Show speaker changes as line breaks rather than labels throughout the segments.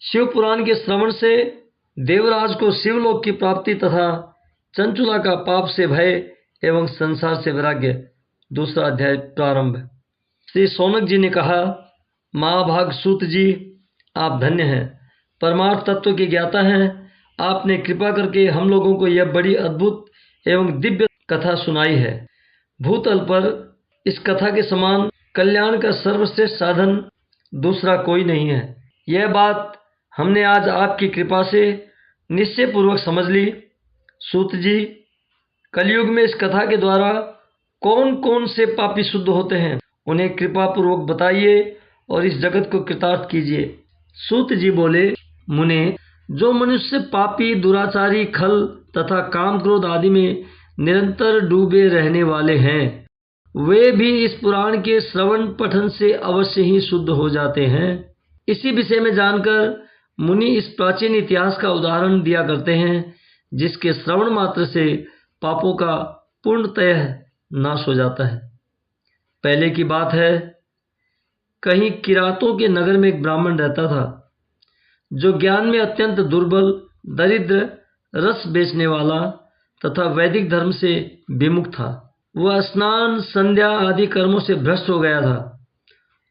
शिव पुराण के श्रवण से देवराज को शिवलोक की प्राप्ति तथा चंचुला का पाप से भय एवं संसार से वैराग्य। दूसरा अध्याय प्रारंभ। श्री शौनक जी ने कहा, महाभाग सूत जी, आप धन्य हैं, परमार्थ तत्व के ज्ञाता हैं। आपने कृपा करके हम लोगों को यह बड़ी अद्भुत एवं दिव्य कथा सुनाई है। भूतल पर इस कथा के समान कल्याण का सर्वश्रेष्ठ साधन दूसरा कोई नहीं है। यह बात हमने आज आपकी कृपा से निश्चय पूर्वक समझ ली। सूत जी, कलयुग में इस कथा के द्वारा कौन कौन से पापी शुद्ध होते हैं, उन्हें कृपा पूर्वक बताइए और इस जगत को कृतार्थ कीजिए। सूत जी बोले, मुने, जो मनुष्य पापी, दुराचारी, खल तथा काम क्रोध आदि में निरंतर डूबे रहने वाले हैं, वे भी इस पुराण के श्रवण पठन से अवश्य ही शुद्ध हो जाते हैं। इसी विषय में जानकर मुनि इस प्राचीन इतिहास का उदाहरण दिया करते हैं, जिसके श्रवण मात्र से पापों का पूर्णतः नाश हो जाता है। पहले की बात है, कहीं किरातों के नगर में एक ब्राह्मण रहता था, जो ज्ञान में अत्यंत दुर्बल, दरिद्र, रस बेचने वाला तथा वैदिक धर्म से विमुख था। वह स्नान, संध्या आदि कर्मों से भ्रष्ट हो गया था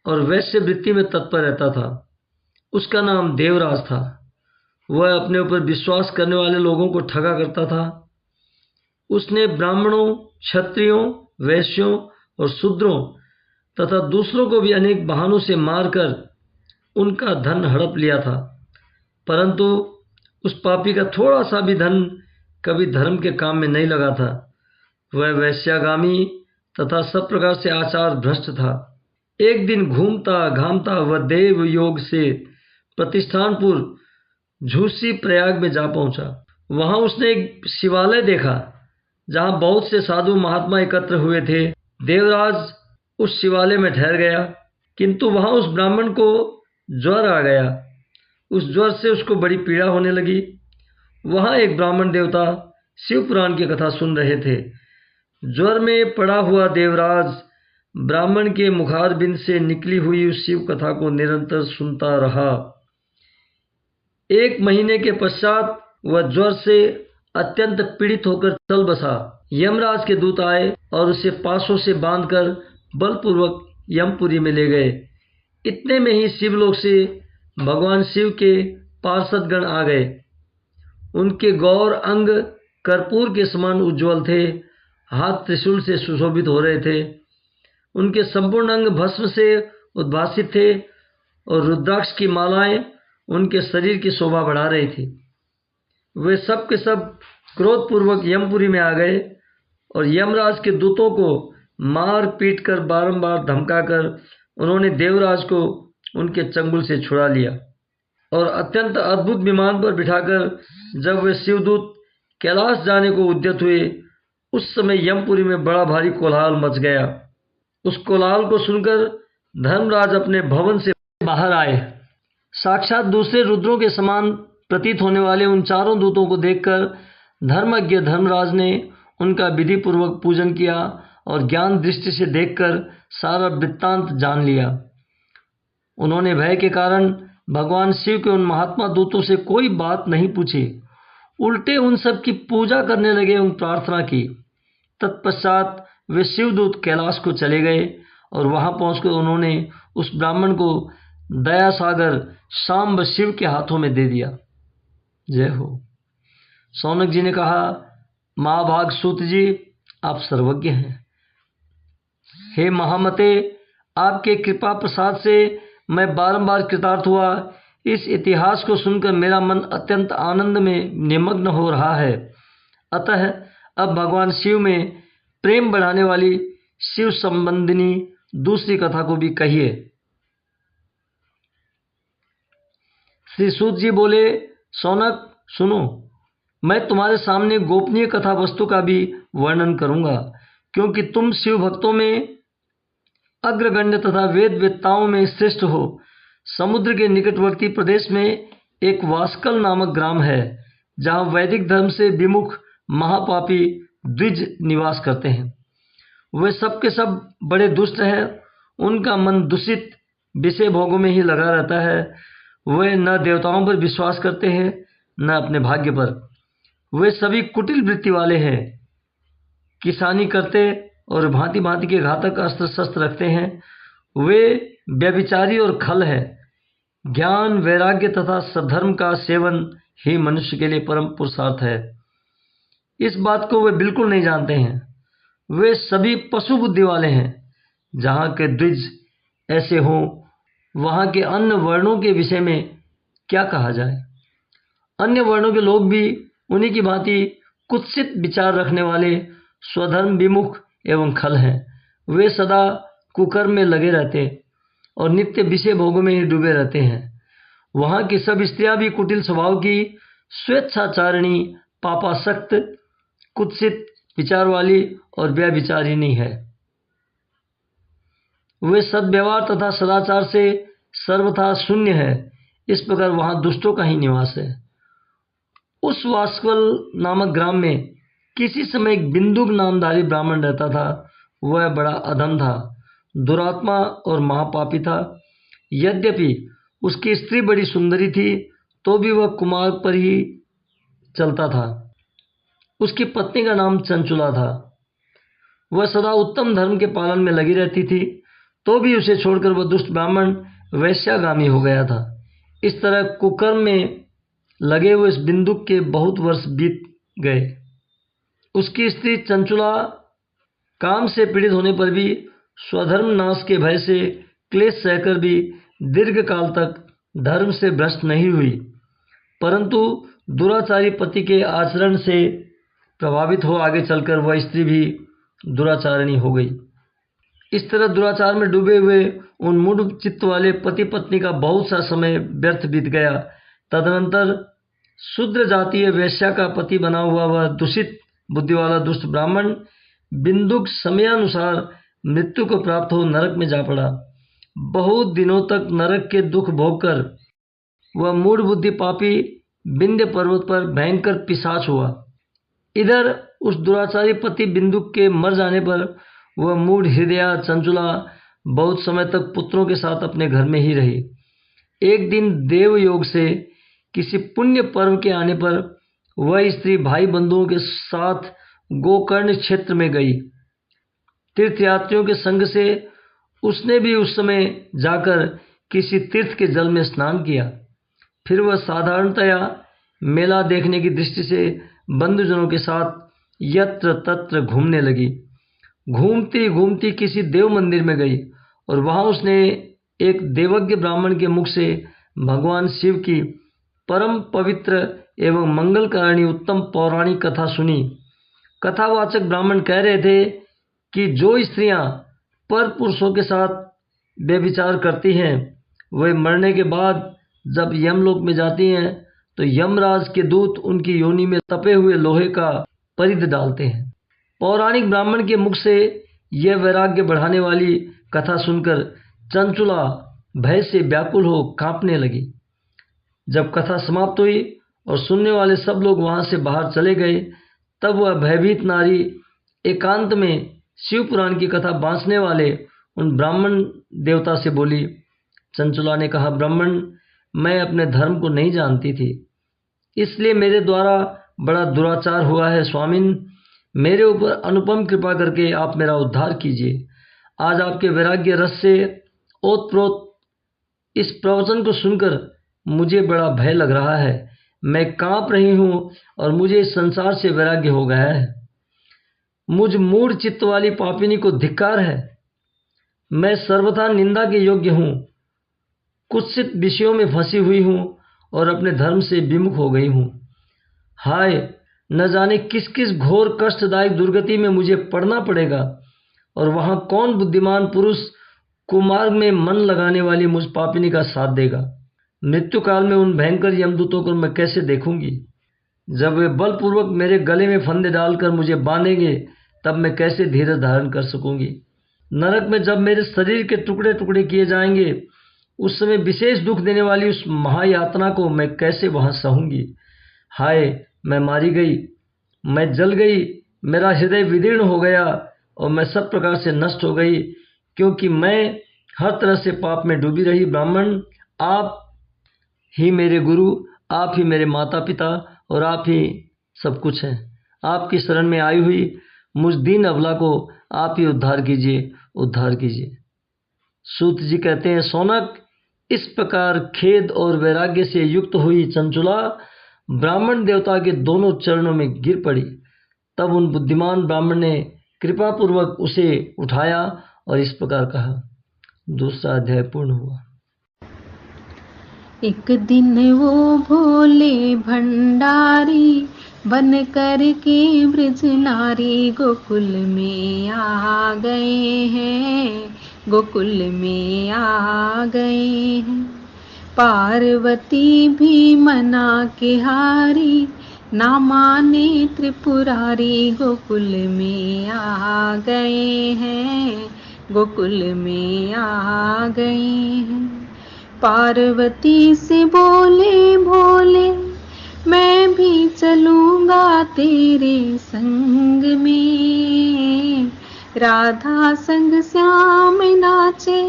और वैश्य वृत्ति में तत्पर रहता था। उसका नाम देवराज था। वह अपने ऊपर विश्वास करने वाले लोगों को ठगा करता था। उसने ब्राह्मणों, क्षत्रियों, वैश्यों और शूद्रों तथा दूसरों को भी अनेक बहानों से मारकर उनका धन हड़प लिया था, परंतु उस पापी का थोड़ा सा भी धन कभी धर्म के काम में नहीं लगा था। वह वैश्यागामी तथा सब प्रकार से आचार भ्रष्ट था। एक दिन घूमता घामता वह देव योग से प्रतिष्ठानपुर झूसी प्रयाग में जा पहुंचा। वहां उसने एक शिवालय देखा, जहां बहुत से साधु महात्मा एकत्र हुए थे। देवराज उस शिवालय में ठहर गया, किंतु वहां उस ब्राह्मण को ज्वर आ गया। उस ज्वर से उसको बड़ी पीड़ा होने लगी। वहां एक ब्राह्मण देवता शिव पुराण की कथा सुन रहे थे। ज्वर में पड़ा हुआ देवराज ब्राह्मण के मुखारबिंद से निकली हुई उस शिव कथा को निरंतर सुनता रहा। 1 महीने के पश्चात वह ज्वर से अत्यंत पीड़ित होकर चल बसा। यमराज के दूत आए और उसे पासों से बांधकर बलपूर्वक यमपुरी में ले गए। इतने में ही शिवलोक से भगवान शिव के पार्षदगण आ गए। उनके गौर अंग कर्पूर के समान उज्ज्वल थे, हाथ त्रिशूल से सुशोभित हो रहे थे। उनके संपूर्ण अंग भस्म से उद्भासित थे और रुद्राक्ष की मालाएं उनके शरीर की शोभा बढ़ा रही थी। वे सब के सब क्रोधपूर्वक यमपुरी में आ गए और यमराज के दूतों को मार पीट कर बारंबार धमकाकर उन्होंने देवराज को उनके चंगुल से छुड़ा लिया और अत्यंत अद्भुत विमान पर बिठाकर जब वे शिवदूत कैलाश जाने को उद्यत हुए, उस समय यमपुरी में बड़ा भारी कोलाहल मच गया। उस कोलाहल को सुनकर धर्मराज अपने भवन से बाहर आए। साक्षात दूसरे रुद्रों के समान प्रतीत होने वाले उन चारों दूतों को देखकर धर्मज्ञ धर्मराज ने उनका विधि पूर्वक पूजन किया और ज्ञान दृष्टि से देखकर सारा वृत्तांत जान लिया। उन्होंने भय के कारण भगवान शिव के उन महात्मा दूतों से कोई बात नहीं पूछी, उल्टे उन सब की पूजा करने लगे एवं प्रार्थना की। तत्पश्चात वे शिवदूत कैलाश को चले गए और वहां पहुंचकर उन्होंने उस ब्राह्मण को दया सागर सांब शिव के हाथों में दे दिया। जय हो। शौनक जी ने कहा, महाभाग सूत जी, आप सर्वज्ञ हैं। हे महामते, आपके कृपा प्रसाद से मैं बारंबार कृतार्थ हुआ। इस इतिहास को सुनकर मेरा मन अत्यंत आनंद में निमग्न हो रहा है। अतः अब भगवान शिव में प्रेम बढ़ाने वाली शिव संबंधिनी दूसरी कथा को भी कहिए। श्री सूत जी बोले, शौनक सुनो, मैं तुम्हारे सामने गोपनीय कथा वस्तु का भी वर्णन करूंगा, क्योंकि तुम शिव भक्तों में अग्रगण्य तथा वेद वेत्ताओं में श्रेष्ठ हो। समुद्र के निकटवर्ती प्रदेश में एक वास्कल नामक ग्राम है, जहां वैदिक धर्म से विमुख महापापी द्विज निवास करते हैं। वे सब के सब बड़े दुष्ट हैं। उनका मन दूषित विषय भोगों में ही लगा रहता है। वे न देवताओं पर विश्वास करते हैं न अपने भाग्य पर। वे सभी कुटिल वृत्ति वाले हैं, किसानी करते और भांति भांति के घातक अस्त्र शस्त्र रखते हैं। वे व्यभिचारी और खल है। ज्ञान, वैराग्य तथा सद्धर्म का सेवन ही मनुष्य के लिए परम पुरुषार्थ है। इस बात को वे बिल्कुल नहीं जानते हैं। वे सभी पशु बुद्धि वाले हैं। जहाँ के द्विज ऐसे हों, वहाँ के अन्य वर्णों के विषय में क्या कहा जाए। अन्य वर्णों के लोग भी उन्हीं की भांति कुत्सित विचार रखने वाले, स्वधर्म विमुख एवं खल हैं। वे सदा कुकर्म में लगे रहते और नित्य विषय भोगों में ही डूबे रहते हैं। वहाँ की सब स्त्रियां भी कुटिल स्वभाव की, स्वेच्छाचारिणी, पापासक्त, कुत्सित विचार वाली और व्यभिचारिणी है। वे सद्व्यवहार तथा सदाचार से सर्वथा शून्य है। इस प्रकार वहाँ दुष्टों का ही निवास है। उस वास्वल नामक ग्राम में किसी समय एक बिंदुक नामधारी ब्राह्मण रहता था। वह बड़ा अधम था, दुरात्मा और महापापी था। यद्यपि उसकी स्त्री बड़ी सुंदरी थी, तो भी वह कुमार्ग पर ही चलता था। उसकी पत्नी का नाम चंचुला था। वह सदा उत्तम धर्म के पालन में लगी रहती थी, तो भी उसे छोड़कर वह दुष्ट ब्राह्मण वैश्यागामी हो गया था। इस तरह कुकर्म में लगे हुए इस बिंदुक के बहुत वर्ष बीत गए। उसकी स्त्री चंचुला काम से पीड़ित होने पर भी, स्वधर्म नाश के भय से क्लेश सहकर भी दीर्घ काल तक धर्म से भ्रष्ट नहीं हुई, परंतु दुराचारी पति के आचरण से प्रभावित हो आगे चलकर वह स्त्री भी दुराचारिणी हो गई। इस तरह दुराचार में डूबे हुए उन मूढ़ चित्त वाले पति पत्नी का बहुत सा समय व्यर्थ बीत गया। तदनंतर शूद्र जातीय वैश्या का पति बना हुआ वह दूषित बुद्धि वाला दुष्ट ब्राह्मण बिंदुक समयानुसार मृत्यु को प्राप्त हो नरक में जा पड़ा। बहुत दिनों तक नरक के दुख भोगकर वह मूढ़ बुद्धि पापी विंध्य पर्वत पर भयंकर पिशाच हुआ। इधर उस दुराचारी पति बिंदुक के मर जाने पर वह मूढ़ हृदया चंचुला बहुत समय तक पुत्रों के साथ अपने घर में ही रही। एक दिन देव योग से किसी पुण्य पर्व के आने पर वह स्त्री भाई बंधुओं के साथ गोकर्ण क्षेत्र में गई। तीर्थयात्रियों के संग से उसने भी उस समय जाकर किसी तीर्थ के जल में स्नान किया। फिर वह साधारणतया मेला देखने की दृष्टि से बंधुजनों के साथ यत्र तत्र घूमने लगी। घूमती घूमती किसी देव मंदिर में गई और वहां उसने एक देवज्ञ ब्राह्मण के मुख से भगवान शिव की परम पवित्र एवं मंगलकारिणी उत्तम पौराणिक कथा सुनी। कथावाचक ब्राह्मण कह रहे थे कि जो स्त्रियां पर पुरुषों के साथ व्यभिचार करती हैं, वे मरने के बाद जब यमलोक में जाती हैं तो यमराज के दूत उनकी योनि में तपे हुए लोहे का परिध डालते हैं। पौराणिक ब्राह्मण के मुख से यह वैराग्य बढ़ाने वाली कथा सुनकर चंचुला भय से व्याकुल हो कांपने लगी। जब कथा समाप्त हुई और सुनने वाले सब लोग वहां से बाहर चले गए, तब वह भयभीत नारी एकांत में शिव पुराण की कथा बांसने वाले उन ब्राह्मण देवता से बोली। चंचुला ने कहा, ब्राह्मण, मैं अपने धर्म को नहीं जानती थी, इसलिए मेरे द्वारा बड़ा दुराचार हुआ है। स्वामिन, मेरे ऊपर अनुपम कृपा करके आप मेरा उद्धार कीजिए। आज आपके वैराग्य रस से ओतप्रोत इस प्रवचन को सुनकर मुझे बड़ा भय लग रहा है। मैं कांप रही हूँ और मुझे इस संसार से वैराग्य हो गया है। मुझ मूढ़ चित्त वाली पापिनी को धिक्कार है। मैं सर्वथा निंदा के योग्य हूँ, कुत्सित विषयों में फंसी हुई हूँ और अपने धर्म से विमुख हो गई हूँ। हाय, न जाने किस किस घोर कष्टदायक दुर्गति में मुझे पड़ना पड़ेगा और वहाँ कौन बुद्धिमान पुरुष कुमार्ग में मन लगाने वाली मुझ पापिनी का साथ देगा। मृत्यु काल में उन भयंकर यमदूतों को मैं कैसे देखूंगी। जब वे बलपूर्वक मेरे गले में फंदे डालकर मुझे बांधेंगे, तब मैं कैसे धीरज धारण कर सकूंगी। नरक में जब मेरे शरीर के टुकड़े टुकड़े किए जाएंगे, उस समय विशेष दुख देने वाली उस महायातना को मैं कैसे वहां सहूंगी। हाय, मैं मारी गई, मैं जल गई, मेरा हृदय विदीर्ण हो गया और मैं सब प्रकार से नष्ट हो गई, क्योंकि मैं हर तरह से पाप में डूबी रही। ब्राह्मण, आप ही मेरे गुरु, आप ही मेरे माता पिता और आप ही सब कुछ हैं। आपकी शरण में आई हुई मुझ दीन अबला को आप ही उद्धार कीजिए, उद्धार कीजिए। सूत जी कहते हैं, सौनक, इस प्रकार खेद और वैराग्य से युक्त हुई चंचुला ब्राह्मण देवता के दोनों चरणों में गिर पड़ी। तब उन बुद्धिमान ब्राह्मण ने कृपापूर्वक उसे उठाया और इस प्रकार कहा। दूसरा अध्याय पूर्ण हुआ।
एक दिन वो भोले भंडारी बन कर के ब्रज नारी गोकुल में आ गए हैं, गोकुल में आ गए हैं। पार्वती भी मना के हारी, ना माने त्रिपुरारी गोकुल में आ गए हैं, गोकुल में आ गए हैं। पार्वती से बोले भोले, मैं भी चलूंगा तेरे संग में। राधा संग श्याम नाचे,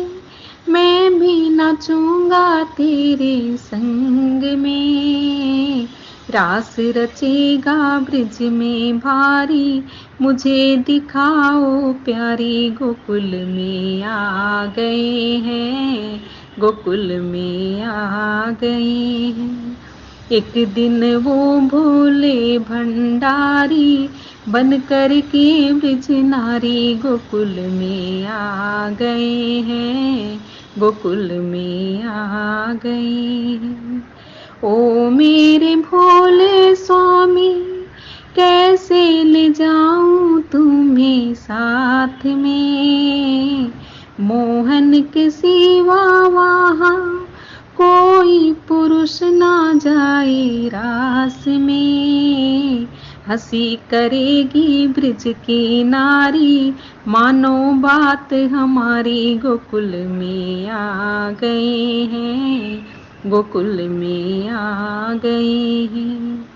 मैं भी नाचूंगा तेरे संग में। रास रचेगा ब्रिज में भारी, मुझे दिखाओ प्यारी गोकुल में आ गए हैं, गोकुल में आ गए हैं। एक दिन वो भोले भंडारी बन कर के ब्रज नारी गोकुल में आ गए हैं, गोकुल में आ गए हैं। ओ मेरे भोले स्वामी, कैसे ले जाऊं तुम्हें साथ में। मोहन के सिवा वहाँ कोई पुरुष ना जाए रास में। हंसी करेगी ब्रिज की नारी, मानो बात हमारी गोकुल में आ गए हैं, गोकुल में आ गए हैं।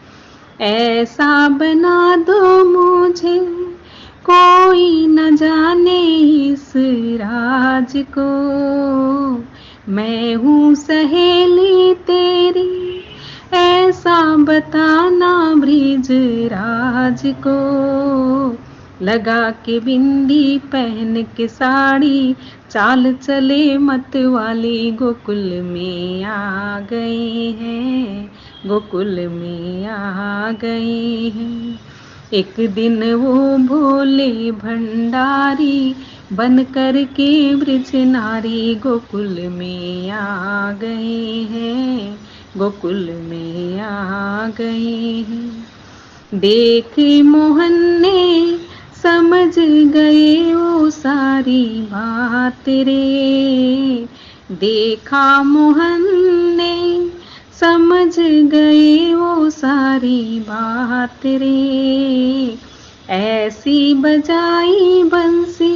ऐसा बना दो मुझे, कोई न जाने इस राज को। मैं हूँ सहेली तेरी, ऐसा बताना ब्रिज राज को। लगा के बिंदी पहन के साड़ी, चाल चले मत वाली गोकुल में आ गए हैं, गोकुल में आ गए हैं। एक दिन वो भोले भंडारी बन कर के ब्रज नारी गोकुल में आ गए हैं, गोकुल में आ गए हैं। देख मोहन ने समझ गए वो सारी बात रे। देखा मोहन ने समझ गए वो सारी बात रे। ऐसी बजाई बंसी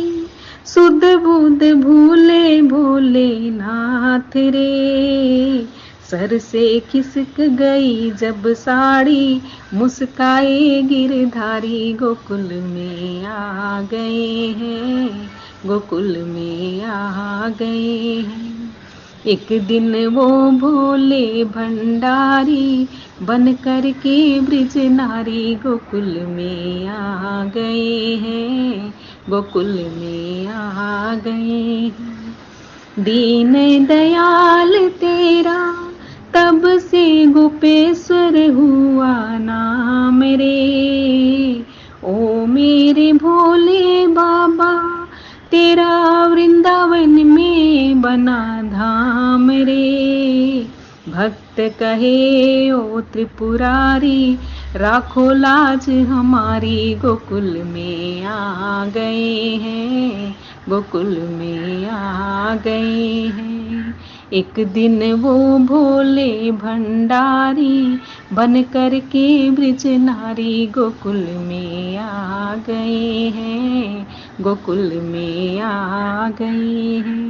सुध बुध भूले भोलेनाथ रे। सर से खिसक गई जब साड़ी, मुस्काए गिरधारी गोकुल में आ गए हैं, गोकुल में आ गए हैं। एक दिन वो भोले भंडारी बन कर के ब्रज नारी गोकुल में आ गए हैं, गोकुल में आ गए हैं। दीन दयाल तेरा तब से गोपेश्वर हुआ नाम रे। ओ मेरे भोले बाबा, तेरा वृंदावन में बना धाम रे। भक्त कहे ओ त्रिपुरारी, राखो लाज हमारी गोकुल में आ गए हैं, गोकुल में आ गए हैं। एक दिन वो भोले भंडारी बन कर के ब्रज नारी गोकुल में आ गए हैं, गोकुल में आ गए हैं।